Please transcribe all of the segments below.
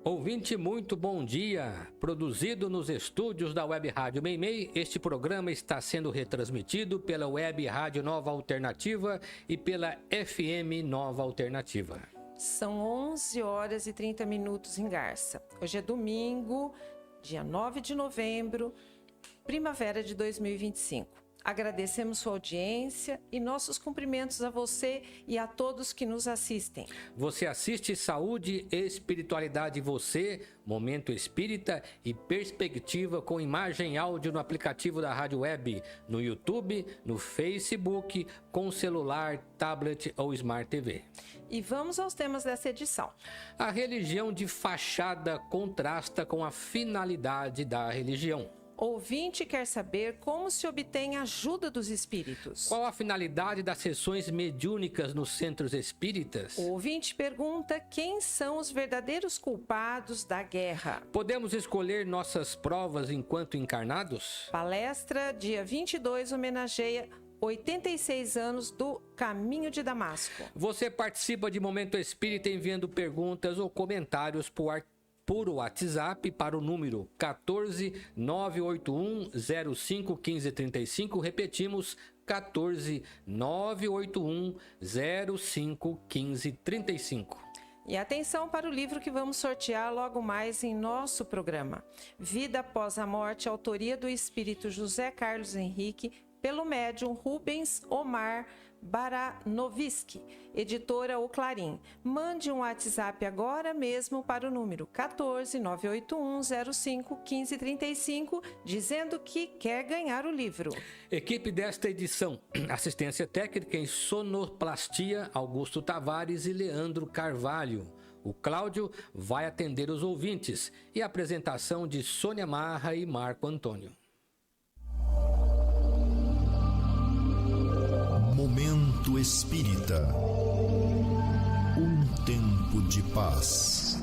Ouvinte, muito bom dia. Produzido nos estúdios da Web Rádio Meimei, este programa está sendo retransmitido pela Web Rádio Nova Alternativa e pela FM Nova Alternativa. São 11 horas e 30 minutos em Garça. Hoje é domingo, dia 9 de novembro, primavera de 2025. Agradecemos sua audiência e nossos cumprimentos a você e a todos que nos assistem. Você assiste Saúde e Espiritualidade Você, Momento Espírita e Perspectiva com imagem e áudio no aplicativo da Rádio Web, no YouTube, no Facebook, com celular, tablet ou Smart TV. E vamos aos temas dessa edição. A religião de fachada contrasta com a finalidade da religião. Ouvinte quer saber como se obtém ajuda dos espíritos. Qual a finalidade das sessões mediúnicas nos centros espíritas? O ouvinte pergunta quem são os verdadeiros culpados da guerra. Podemos escolher nossas provas enquanto encarnados? Palestra, dia 22, homenageia 86 anos do Caminho de Damasco. Você participa de Momento Espírita enviando perguntas ou comentários por WhatsApp para o número 14 981 05 1535. Repetimos, 14 981 05 1535. E atenção para o livro que vamos sortear logo mais em nosso programa. Vida Após a Morte, autoria do espírito José Carlos Henrique, pelo médium Rubens Omar Baranovski, editora O Clarim. Mande um WhatsApp agora mesmo para o número 14 981 05 1535, dizendo que quer ganhar o livro. Equipe desta edição: assistência técnica em sonoplastia, Augusto Tavares e Leandro Carvalho. O Cláudio vai atender os ouvintes e a apresentação de Sônia Marra e Marco Antônio. Momento Espírita. Um tempo de paz.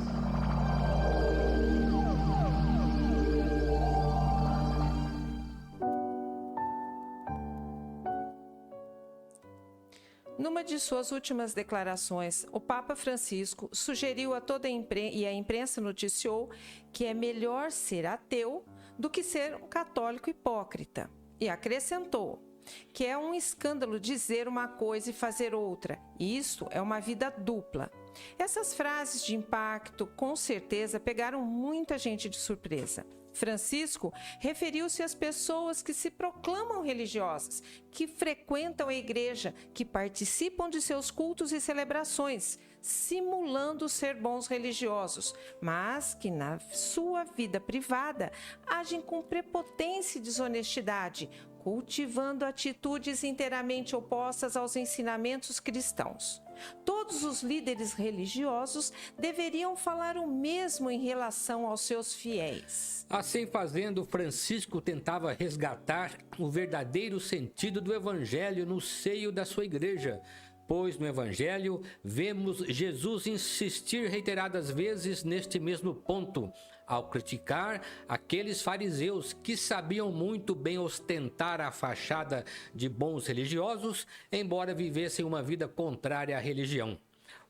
Numa de suas últimas declarações, o Papa Francisco sugeriu a toda a imprensa noticiou que é melhor ser ateu do que ser um católico hipócrita. E acrescentou que é um escândalo dizer uma coisa e fazer outra. Isso é uma vida dupla. Essas frases de impacto, com certeza, pegaram muita gente de surpresa. Francisco referiu-se às pessoas que se proclamam religiosas, que frequentam a igreja, que participam de seus cultos e celebrações, simulando ser bons religiosos, mas que na sua vida privada agem com prepotência e desonestidade, cultivando atitudes inteiramente opostas aos ensinamentos cristãos. Todos os líderes religiosos deveriam falar o mesmo em relação aos seus fiéis. Assim fazendo, Francisco tentava resgatar o verdadeiro sentido do Evangelho no seio da sua igreja, pois no Evangelho vemos Jesus insistir reiteradas vezes neste mesmo ponto, ao criticar aqueles fariseus que sabiam muito bem ostentar a fachada de bons religiosos, embora vivessem uma vida contrária à religião.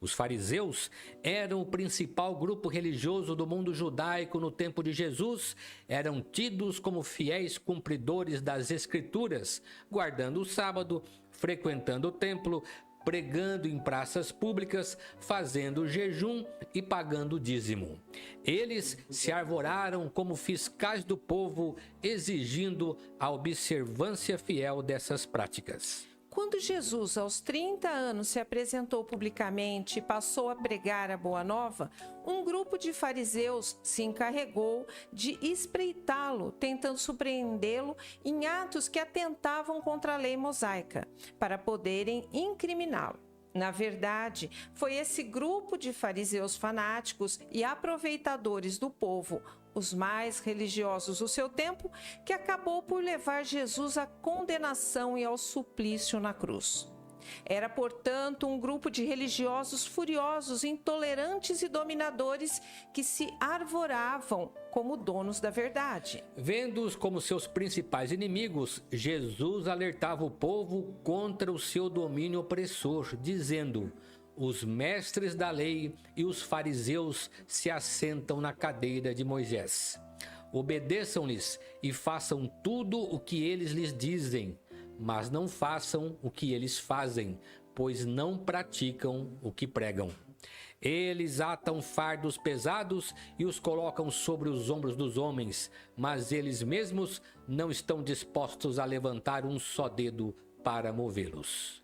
Os fariseus eram o principal grupo religioso do mundo judaico no tempo de Jesus, eram tidos como fiéis cumpridores das Escrituras, guardando o sábado, frequentando o templo, pregando em praças públicas, fazendo jejum e pagando dízimo. Eles se arvoraram como fiscais do povo, exigindo a observância fiel dessas práticas. Quando Jesus, aos 30 anos, se apresentou publicamente e passou a pregar a Boa Nova, um grupo de fariseus se encarregou de espreitá-lo, tentando surpreendê-lo em atos que atentavam contra a lei mosaica, para poderem incriminá-lo. Na verdade, foi esse grupo de fariseus fanáticos e aproveitadores do povo, os mais religiosos do seu tempo, que acabou por levar Jesus à condenação e ao suplício na cruz. Era, portanto, um grupo de religiosos furiosos, intolerantes e dominadores que se arvoravam como donos da verdade. Vendo-os como seus principais inimigos, Jesus alertava o povo contra o seu domínio opressor, dizendo: os mestres da lei e os fariseus se assentam na cadeira de Moisés. Obedeçam-lhes e façam tudo o que eles lhes dizem, mas não façam o que eles fazem, pois não praticam o que pregam. Eles atam fardos pesados e os colocam sobre os ombros dos homens, mas eles mesmos não estão dispostos a levantar um só dedo para movê-los.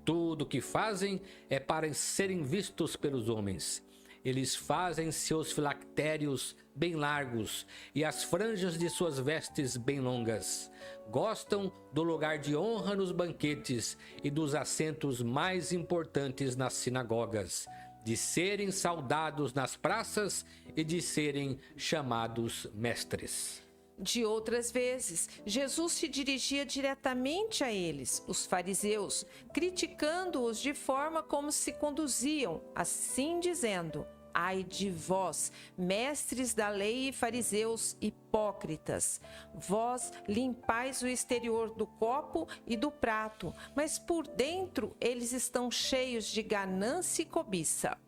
Tudo o que fazem é para serem vistos pelos homens. Eles fazem seus filactérios bem largos e as franjas de suas vestes bem longas. Gostam do lugar de honra nos banquetes e dos assentos mais importantes nas sinagogas, de serem saudados nas praças e de serem chamados mestres. De outras vezes, Jesus se dirigia diretamente a eles, os fariseus, criticando-os de forma como se conduziam, assim dizendo: ai de vós, mestres da lei e fariseus hipócritas! Vós limpais o exterior do copo e do prato, mas por dentro eles estão cheios de ganância e cobiça.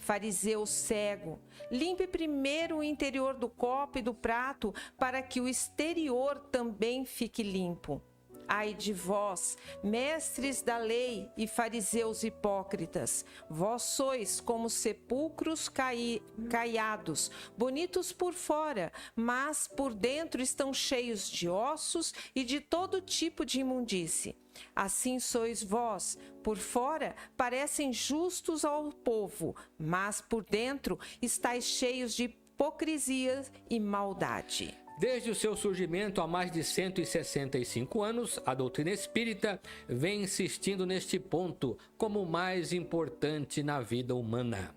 Fariseu cego, limpe primeiro o interior do copo e do prato, para que o exterior também fique limpo. Ai de vós, mestres da lei e fariseus hipócritas! Vós sois como sepulcros caiados, bonitos por fora, mas por dentro estão cheios de ossos e de todo tipo de imundície. Assim sois vós, por fora parecem justos ao povo, mas por dentro estáis cheios de hipocrisia e maldade. Desde o seu surgimento há mais de 165 anos, a doutrina espírita vem insistindo neste ponto como o mais importante na vida humana.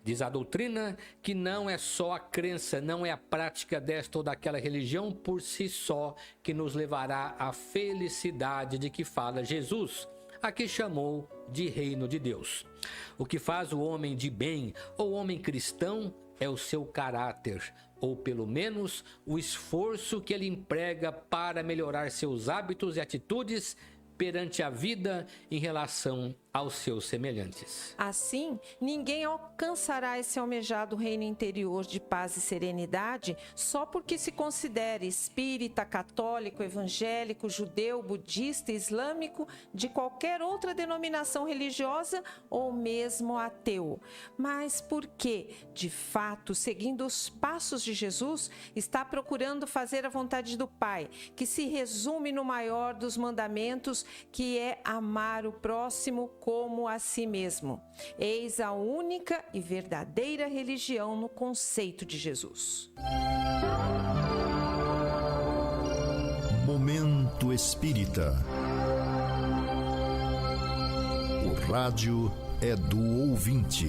Diz a doutrina que não é só a crença, não é a prática desta ou daquela religião por si só que nos levará à felicidade de que fala Jesus, a que chamou de reino de Deus. O que faz o homem de bem ou homem cristão é o seu caráter, ou pelo menos o esforço que ele emprega para melhorar seus hábitos e atitudes perante a vida em relação aos seus semelhantes. Assim, ninguém alcançará esse almejado reino interior de paz e serenidade só porque se considere espírita, católico, evangélico, judeu, budista, islâmico, de qualquer outra denominação religiosa ou mesmo ateu, mas porque, de fato, seguindo os passos de Jesus, está procurando fazer a vontade do Pai, que se resume no maior dos mandamentos, que é amar o próximo como a si mesmo. Eis a única e verdadeira religião no conceito de Jesus. Momento Espírita. O rádio é do ouvinte.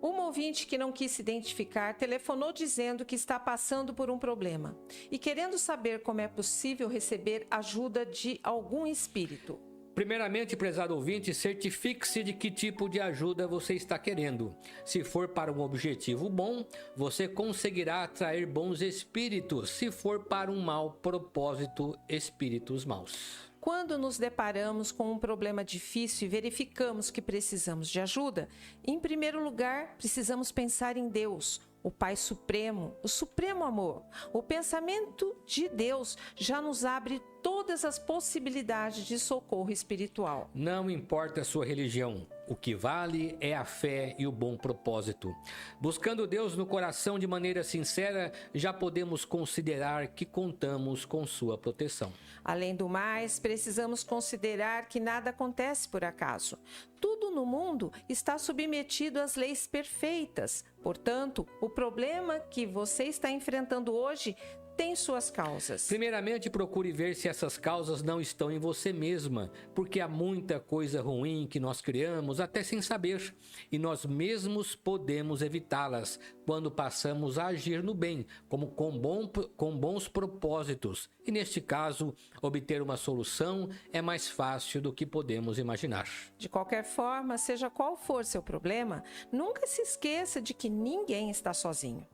Um ouvinte que não quis se identificar telefonou dizendo que está passando por um problema e querendo saber como é possível receber ajuda de algum espírito. Primeiramente, prezado ouvinte, certifique-se de que tipo de ajuda você está querendo. Se for para um objetivo bom, você conseguirá atrair bons espíritos. Se for para um mau propósito, espíritos maus. Quando nos deparamos com um problema difícil e verificamos que precisamos de ajuda, em primeiro lugar, precisamos pensar em Deus, o Pai Supremo, o Supremo Amor. O pensamento de Deus já nos abre todas as possibilidades de socorro espiritual. Não importa a sua religião, o que vale é a fé e o bom propósito. Buscando Deus no coração de maneira sincera, já podemos considerar que contamos com sua proteção. Além do mais, precisamos considerar que nada acontece por acaso. Tudo no mundo está submetido às leis perfeitas. Portanto, o problema que você está enfrentando hoje tem suas causas. Primeiramente, procure ver se essas causas não estão em você mesma, porque há muita coisa ruim que nós criamos até sem saber, e nós mesmos podemos evitá-las quando passamos a agir no bem, como com bons propósitos. E neste caso, obter uma solução é mais fácil do que podemos imaginar. De qualquer forma, seja qual for seu problema, nunca se esqueça de que ninguém está sozinho.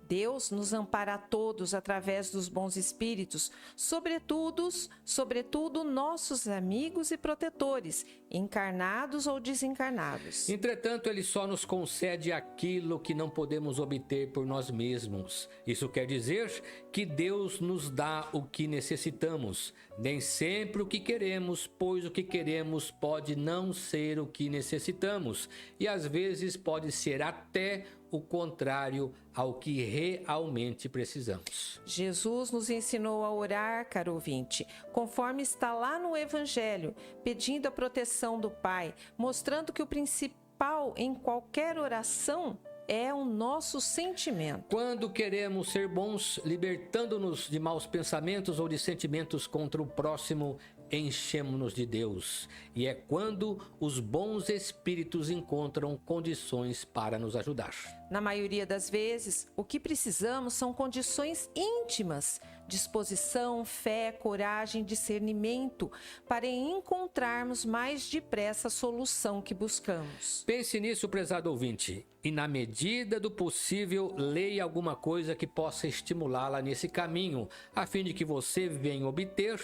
Deus nos ampara a todos através dos bons espíritos, sobretudo nossos amigos e protetores, encarnados ou desencarnados. Entretanto, ele só nos concede aquilo que não podemos obter por nós mesmos. Isso quer dizer que Deus nos dá o que necessitamos, nem sempre o que queremos, pois o que queremos pode não ser o que necessitamos, e às vezes pode ser até o contrário ao que realmente precisamos. Jesus nos ensinou a orar, caro ouvinte, conforme está lá no Evangelho, pedindo a proteção do Pai, mostrando que o principal em qualquer oração é o nosso sentimento. Quando queremos ser bons, libertando-nos de maus pensamentos ou de sentimentos contra o próximo, enchemos-nos de Deus. E é quando os bons espíritos encontram condições para nos ajudar. Na maioria das vezes, o que precisamos são condições íntimas, disposição, fé, coragem, discernimento, para encontrarmos mais depressa a solução que buscamos. Pense nisso, prezado ouvinte, e na medida do possível, leia alguma coisa que possa estimulá-la nesse caminho, a fim de que você venha obter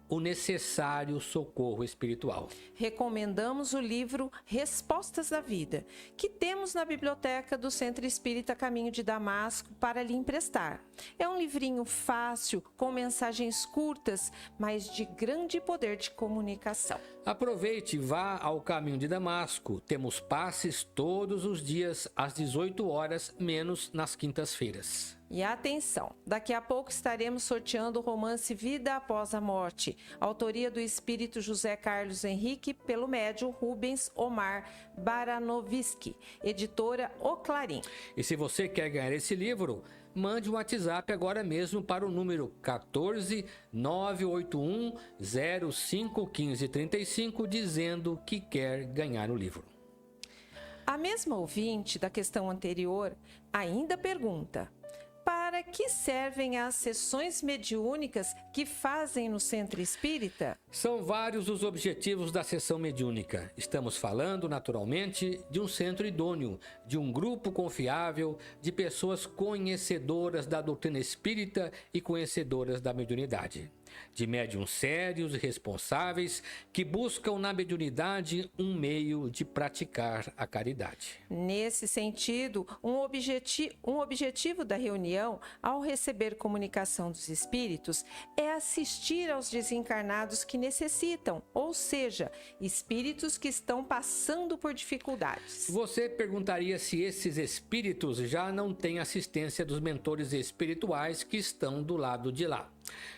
o necessário socorro espiritual. Recomendamos o livro Respostas da Vida, que temos na biblioteca do Centro Espírita Caminho de Damasco para lhe emprestar. É um livrinho fácil, com mensagens curtas, mas de grande poder de comunicação. Aproveite e vá ao Caminho de Damasco. Temos passes todos os dias às 18 horas, menos nas quintas-feiras. E atenção, daqui a pouco estaremos sorteando o romance Vida Após a Morte, autoria do espírito José Carlos Henrique, pelo médium Rubens Omar Baranovski, editora O Clarim. E se você quer ganhar esse livro, mande um WhatsApp agora mesmo para o número 14 981 05 15 35 dizendo que quer ganhar o livro. A mesma ouvinte da questão anterior ainda pergunta: para que servem as sessões mediúnicas que fazem no Centro Espírita? São vários os objetivos da sessão mediúnica. Estamos falando, naturalmente, de um centro idôneo, de um grupo confiável, de pessoas conhecedoras da doutrina espírita e conhecedoras da mediunidade. De médiuns sérios e responsáveis que buscam na mediunidade um meio de praticar a caridade. Nesse sentido, um objetivo da reunião, ao receber comunicação dos espíritos, é assistir aos desencarnados que necessitam, ou seja, espíritos que estão passando por dificuldades. Você perguntaria se esses espíritos já não têm assistência dos mentores espirituais que estão do lado de lá.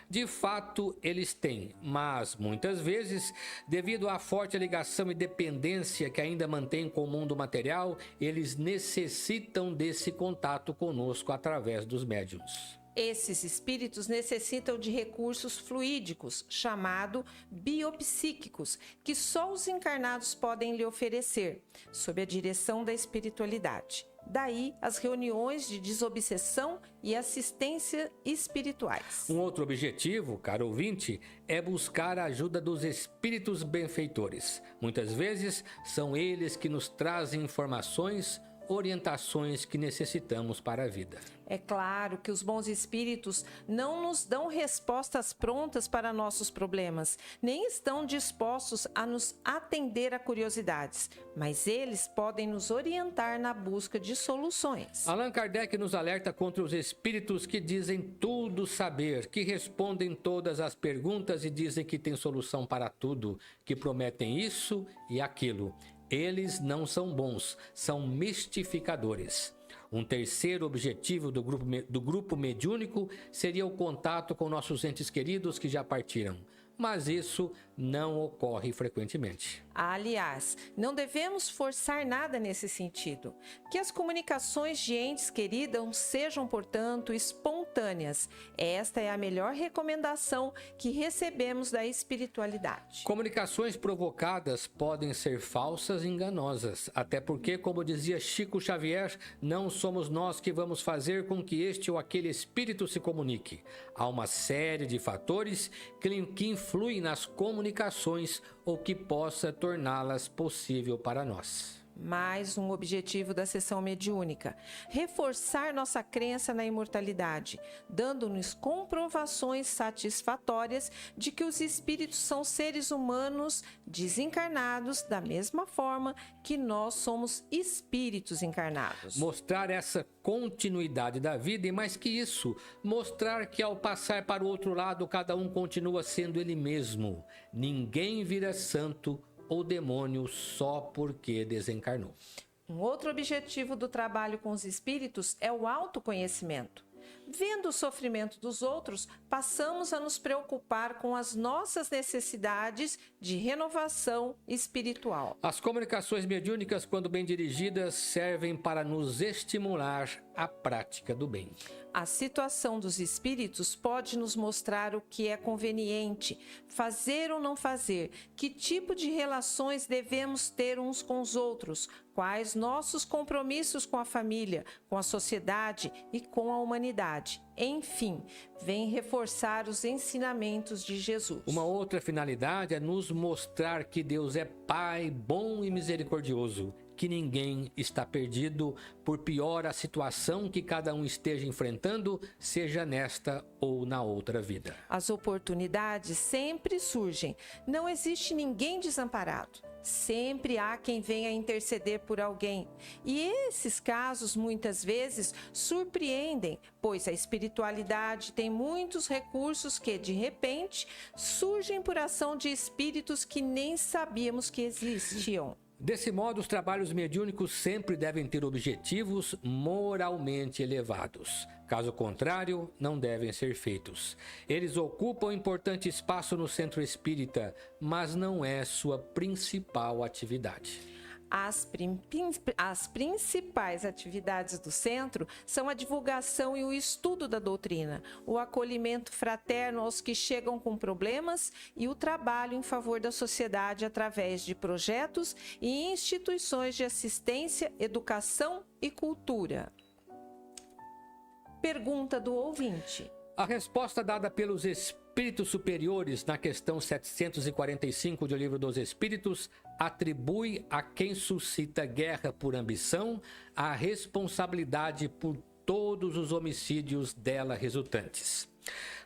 De fato, eles têm, mas muitas vezes, devido à forte ligação e dependência que ainda mantêm com o mundo material, eles necessitam desse contato conosco através dos médiuns. Esses espíritos necessitam de recursos fluídicos, chamado biopsíquicos, que só os encarnados podem lhe oferecer, sob a direção da espiritualidade. Daí as reuniões de desobsessão e assistência espirituais. Um outro objetivo, caro ouvinte, é buscar a ajuda dos espíritos benfeitores. Muitas vezes são eles que nos trazem informações, orientações que necessitamos para a vida. É claro que os bons espíritos não nos dão respostas prontas para nossos problemas, nem estão dispostos a nos atender a curiosidades, mas eles podem nos orientar na busca de soluções. Allan Kardec nos alerta contra os espíritos que dizem tudo saber, que respondem todas as perguntas e dizem que têm solução para tudo, que prometem isso e aquilo. Eles não são bons, são mistificadores. Um terceiro objetivo do grupo mediúnico seria o contato com nossos entes queridos que já partiram. Mas isso não ocorre frequentemente. Aliás, não devemos forçar nada nesse sentido. Que as comunicações de entes queridos sejam, portanto, espontâneas. Esta é a melhor recomendação que recebemos da espiritualidade. Comunicações provocadas podem ser falsas e enganosas, até porque, como dizia Chico Xavier, não somos nós que vamos fazer com que este ou aquele espírito se comunique. Há uma série de fatores que influem nas comunicações ou que possa torná-las possível para nós. Mais um objetivo da sessão mediúnica: reforçar nossa crença na imortalidade, dando-nos comprovações satisfatórias de que os espíritos são seres humanos desencarnados da mesma forma que nós somos espíritos encarnados. Mostrar essa continuidade da vida e, mais que isso, mostrar que ao passar para o outro lado, cada um continua sendo ele mesmo. Ninguém vira santo ou demônio só porque desencarnou. Um outro objetivo do trabalho com os espíritos é o autoconhecimento. Vendo o sofrimento dos outros, passamos a nos preocupar com as nossas necessidades de renovação espiritual. As comunicações mediúnicas, quando bem dirigidas, servem para nos estimular a prática do bem. A situação dos espíritos pode nos mostrar o que é conveniente, fazer ou não fazer, que tipo de relações devemos ter uns com os outros, quais nossos compromissos com a família, com a sociedade e com a humanidade. Enfim, vem reforçar os ensinamentos de Jesus. Uma outra finalidade é nos mostrar que Deus é Pai bom e misericordioso, que ninguém está perdido, por pior a situação que cada um esteja enfrentando, seja nesta ou na outra vida. As oportunidades sempre surgem. Não existe ninguém desamparado. Sempre há quem venha interceder por alguém. E esses casos, muitas vezes, surpreendem, pois a espiritualidade tem muitos recursos que, de repente, surgem por ação de espíritos que nem sabíamos que existiam. Desse modo, os trabalhos mediúnicos sempre devem ter objetivos moralmente elevados. Caso contrário, não devem ser feitos. Eles ocupam importante espaço no centro espírita, mas não é sua principal atividade. As principais atividades do centro são a divulgação e o estudo da doutrina, o acolhimento fraterno aos que chegam com problemas e o trabalho em favor da sociedade através de projetos e instituições de assistência, educação e cultura. Pergunta do ouvinte. A resposta dada pelos espíritos superiores na questão 745 do Livro dos Espíritos atribui a quem suscita guerra por ambição a responsabilidade por todos os homicídios dela resultantes.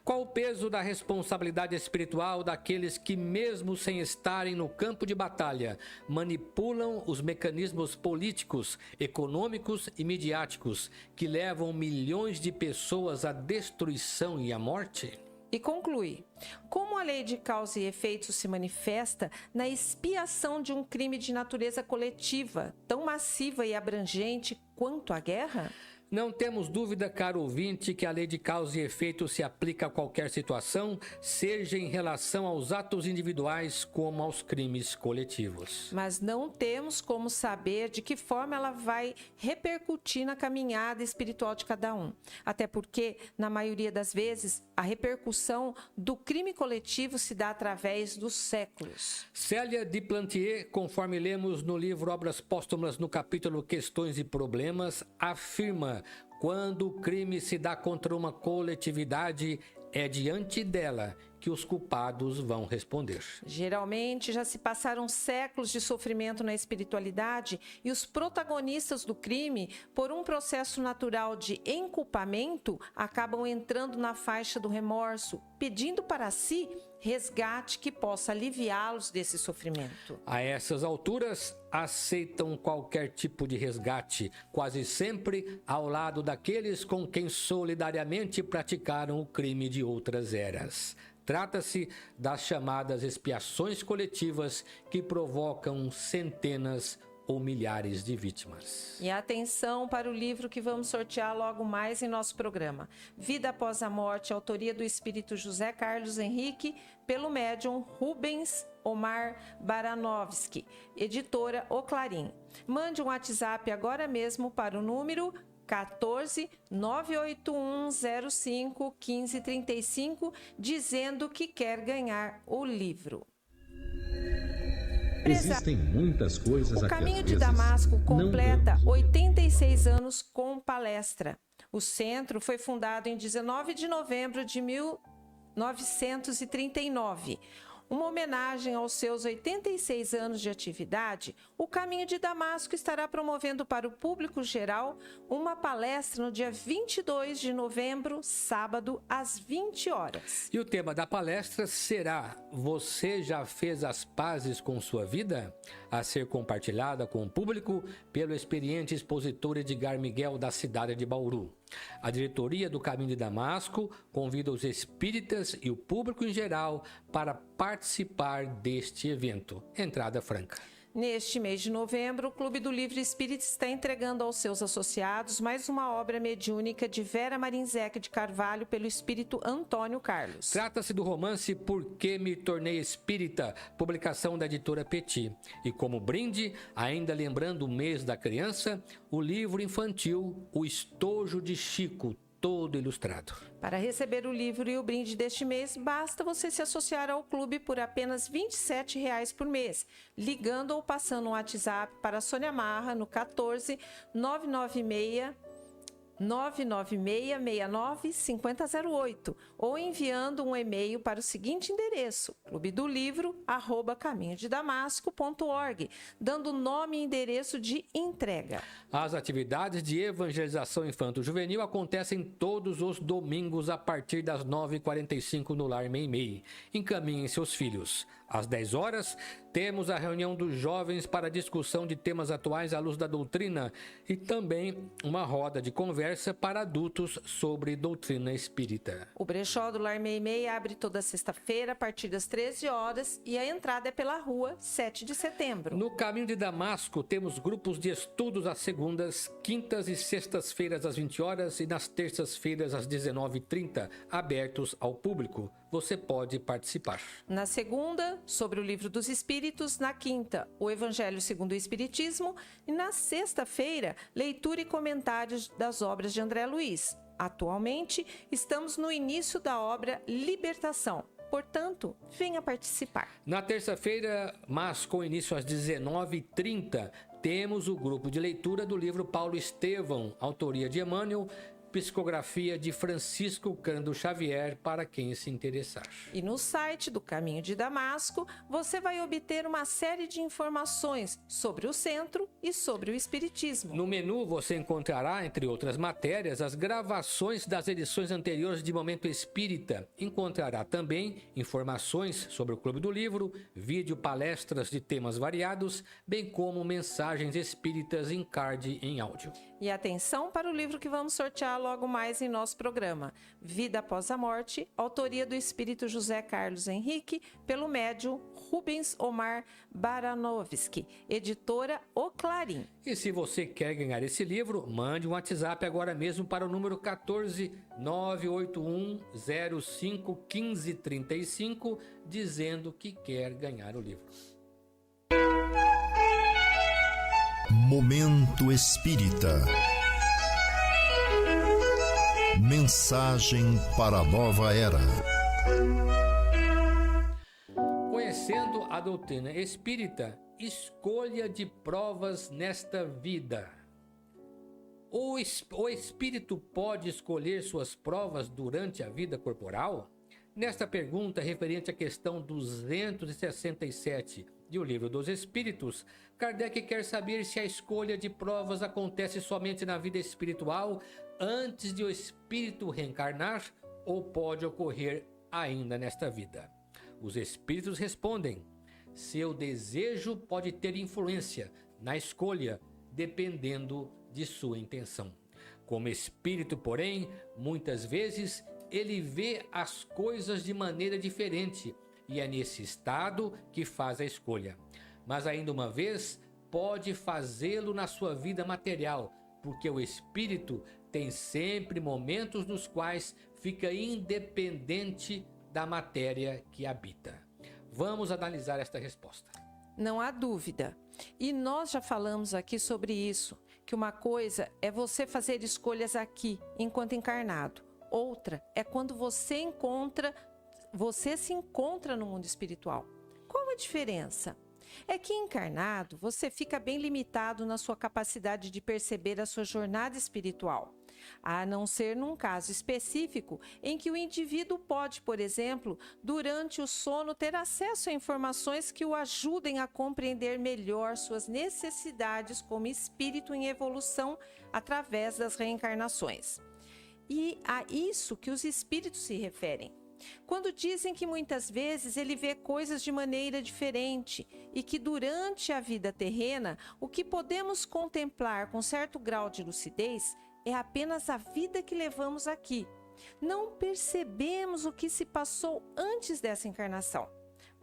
Qual o peso da responsabilidade espiritual daqueles que, mesmo sem estarem no campo de batalha, manipulam os mecanismos políticos, econômicos e midiáticos que levam milhões de pessoas à destruição e à morte? E conclui: como a lei de causa e efeito se manifesta na expiação de um crime de natureza coletiva, tão massiva e abrangente quanto a guerra? Não temos dúvida, caro ouvinte, que a lei de causa e efeito se aplica a qualquer situação, seja em relação aos atos individuais como aos crimes coletivos. Mas não temos como saber de que forma ela vai repercutir na caminhada espiritual de cada um. Até porque, na maioria das vezes, a repercussão do crime coletivo se dá através dos séculos. Célia de Plantier, conforme lemos no livro Obras Póstumas, no capítulo Questões e Problemas, afirma: quando o crime se dá contra uma coletividade, é diante dela que os culpados vão responder. Geralmente já se passaram séculos de sofrimento na espiritualidade e os protagonistas do crime, por um processo natural de enculpamento, acabam entrando na faixa do remorso, pedindo para si resgate que possa aliviá-los desse sofrimento. A essas alturas, aceitam qualquer tipo de resgate, quase sempre ao lado daqueles com quem solidariamente praticaram o crime de outras eras. Trata-se das chamadas expiações coletivas que provocam centenas ou milhares de vítimas. E atenção para o livro que vamos sortear logo mais em nosso programa. Vida Após a Morte, autoria do espírito José Carlos Henrique, pelo médium Rubens Omar Baranovski, editora O Clarim. Mande um WhatsApp agora mesmo para o número 14 98105 1535, dizendo que quer ganhar o livro. Existem muitas coisas O aqui, Caminho às de vezes, Damasco não completa vemos. 86 anos com palestra. O centro foi fundado em 19 de novembro de 1939. uma homenagem aos seus 86 anos de atividade, o Caminho de Damasco estará promovendo para o público geral uma palestra no dia 22 de novembro, sábado, às 20 horas. E o tema da palestra será: Você já fez as pazes com sua vida? A ser compartilhada com o público pelo experiente expositor Edgar Miguel, da cidade de Bauru. A diretoria do Caminho de Damasco convida os espíritas e o público em geral para participar deste evento. Entrada franca. Neste mês de novembro, o Clube do Livro Espírita está entregando aos seus associados mais uma obra mediúnica de Vera Marinzec de Carvalho pelo espírito Antônio Carlos. Trata-se do romance Por que me tornei espírita, publicação da editora Petit. E como brinde, ainda lembrando o mês da criança, o livro infantil O Estojo de Chico, todo ilustrado. Para receber o livro e o brinde deste mês, basta você se associar ao clube por apenas R$ 27,00 por mês, ligando ou passando um WhatsApp para a Sônia Marra no 14 996 695008 ou enviando um e-mail para o seguinte endereço: clubedolivro@caminhodedamasco.org, dando nome e endereço de entrega. As atividades de evangelização infanto-juvenil acontecem todos os domingos a partir das 9h45 no Lar Meimei. Encaminhem seus filhos. Às 10 horas, temos a reunião dos jovens para discussão de temas atuais à luz da doutrina e também uma roda de conversa para adultos sobre doutrina espírita. O brechó do Lar Meimei abre toda sexta-feira a partir das 13 horas e a entrada é pela rua 7 de setembro. No Caminho de Damasco, temos grupos de estudos às segundas, quintas e sextas-feiras às 20 horas e nas terças-feiras às 19h30, abertos ao público. Você pode participar. Na segunda, sobre o Livro dos Espíritos. Na quinta, o Evangelho segundo o Espiritismo. E na sexta-feira, leitura e comentários das obras de André Luiz. Atualmente, estamos no início da obra Libertação. Portanto, venha participar. Na terça-feira, mas com início às 19h30, temos o grupo de leitura do livro Paulo Estevão, autoria de Emmanuel, psicografia de Francisco Cândido Xavier, para quem se interessar. E no site do Caminho de Damasco, você vai obter uma série de informações sobre o centro e sobre o Espiritismo. No menu você encontrará, entre outras matérias, as gravações das edições anteriores de Momento Espírita. Encontrará também informações sobre o Clube do Livro, vídeo palestras de temas variados, bem como mensagens espíritas em card em áudio. E atenção para o livro que vamos sortear logo mais em nosso programa. Vida Após a Morte, autoria do espírito José Carlos Henrique, pelo médium Rubens Omar Baranovski, editora O Clarim. E se você quer ganhar esse livro, mande um WhatsApp agora mesmo para o número 14 981 05 1535, dizendo que quer ganhar o livro. Momento Espírita. Mensagem para a nova era. Conhecendo a doutrina espírita, escolha de provas nesta vida. O espírito pode escolher suas provas durante a vida corporal? Nesta pergunta, referente à questão 267 de O Livro dos Espíritos, Kardec quer saber se a escolha de provas acontece somente na vida espiritual antes de o espírito reencarnar ou pode ocorrer ainda nesta vida. Os espíritos respondem: seu desejo pode ter influência na escolha, dependendo de sua intenção. Como espírito, porém, muitas vezes ele vê as coisas de maneira diferente e é nesse estado que faz a escolha. Mas ainda uma vez, pode fazê-lo na sua vida material, porque o espírito tem sempre momentos nos quais fica independente da matéria que habita. Vamos analisar esta resposta. Não há dúvida. E nós já falamos aqui sobre isso, que uma coisa é você fazer escolhas aqui, enquanto encarnado. Outra é quando você se encontra no mundo espiritual. Qual a diferença? É que encarnado, você fica bem limitado na sua capacidade de perceber a sua jornada espiritual. a não ser num caso específico em que o indivíduo pode, por exemplo, durante o sono ter acesso a informações que o ajudem a compreender melhor suas necessidades como espírito em evolução através das reencarnações. E a isso que os espíritos se referem. Quando dizem que muitas vezes ele vê coisas de maneira diferente e que durante a vida terrena o que podemos contemplar com certo grau de lucidez é apenas a vida que levamos aqui. Não percebemos o que se passou antes dessa encarnação.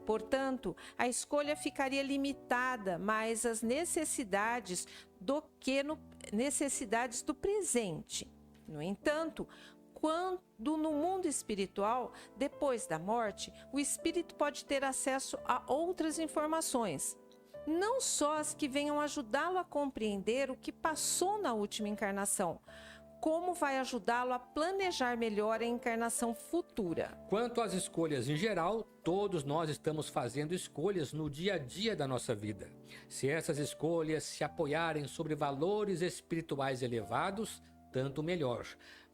Portanto, a escolha ficaria limitada mais às necessidades do presente. No entanto, quando no mundo espiritual, depois da morte, o espírito pode ter acesso a outras informações, não só as que venham ajudá-lo a compreender o que passou na última encarnação, como vai ajudá-lo a planejar melhor a encarnação futura. Quanto às escolhas em geral, todos nós estamos fazendo escolhas no dia a dia da nossa vida. Se essas escolhas se apoiarem sobre valores espirituais elevados, tanto melhor.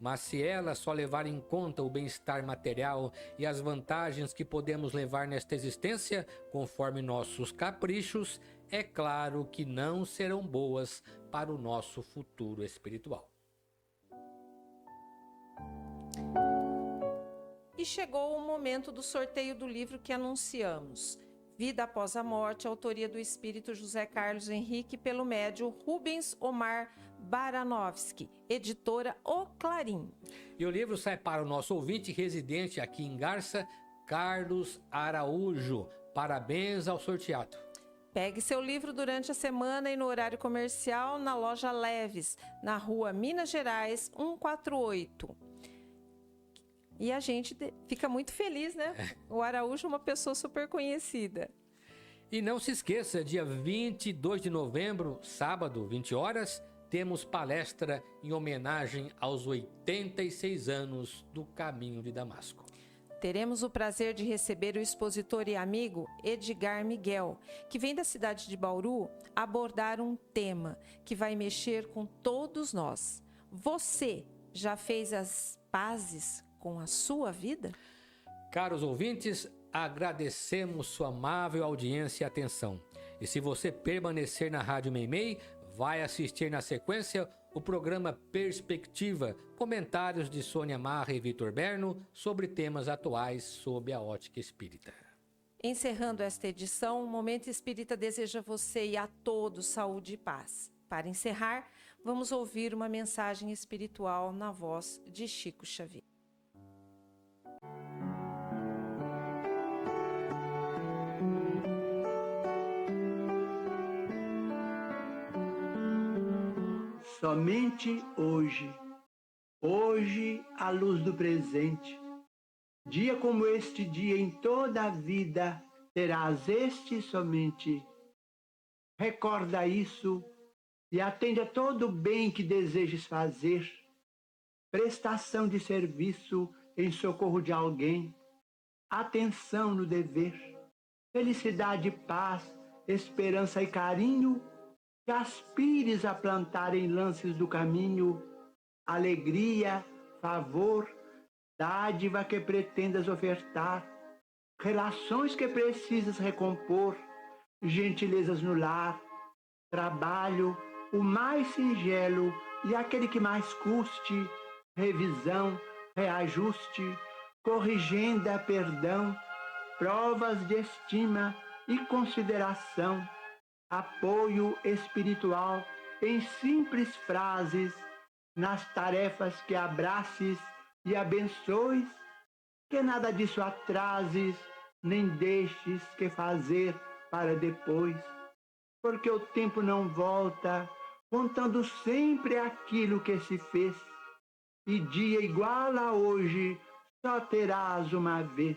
Mas se elas só levarem em conta o bem-estar material e as vantagens que podemos levar nesta existência, conforme nossos caprichos, é claro que não serão boas para o nosso futuro espiritual. E chegou o momento do sorteio do livro que anunciamos. Vida após a morte, autoria do espírito José Carlos Henrique, pelo médium Rubens Omar Baranovski, editora O Clarim. E o livro sai para o nosso ouvinte residente aqui em Garça, Carlos Araújo. Parabéns ao sorteado. Pegue seu livro durante a semana e no horário comercial na loja Leves, na rua Minas Gerais 148. E a gente fica muito feliz, né? O Araújo é uma pessoa super conhecida. E não se esqueça, dia 22 de novembro, sábado, 20 horas, temos palestra em homenagem aos 86 anos do Caminho de Damasco. Teremos o prazer de receber o expositor e amigo Edgar Miguel, que vem da cidade de Bauru abordar um tema que vai mexer com todos nós. Você já fez as pazes com a sua vida? Caros ouvintes, agradecemos sua amável audiência e atenção. E se você permanecer na Rádio Meimei, vai assistir na sequência o programa Perspectiva, comentários de Sônia Marra e Vitor Berno sobre temas atuais sob a ótica espírita. Encerrando esta edição, o Momento Espírita deseja a você e a todos saúde e paz. Para encerrar, vamos ouvir uma mensagem espiritual na voz de Chico Xavier. Somente hoje a luz do presente. Dia como este dia em toda a vida terás este somente. Recorda isso e atende a todo o bem que desejes fazer. Prestação de serviço em socorro de alguém. Atenção no dever. Felicidade, paz, esperança e carinho que aspires a plantar em lances do caminho, alegria, favor, dádiva que pretendas ofertar, relações que precisas recompor, gentilezas no lar, trabalho, o mais singelo e aquele que mais custe, revisão, reajuste, corrigenda, perdão, provas de estima e consideração, apoio espiritual em simples frases, nas tarefas que abraces e abençoes, que nada disso atrases, nem deixes que fazer para depois, porque o tempo não volta, contando sempre aquilo que se fez, e dia igual a hoje só terás uma vez.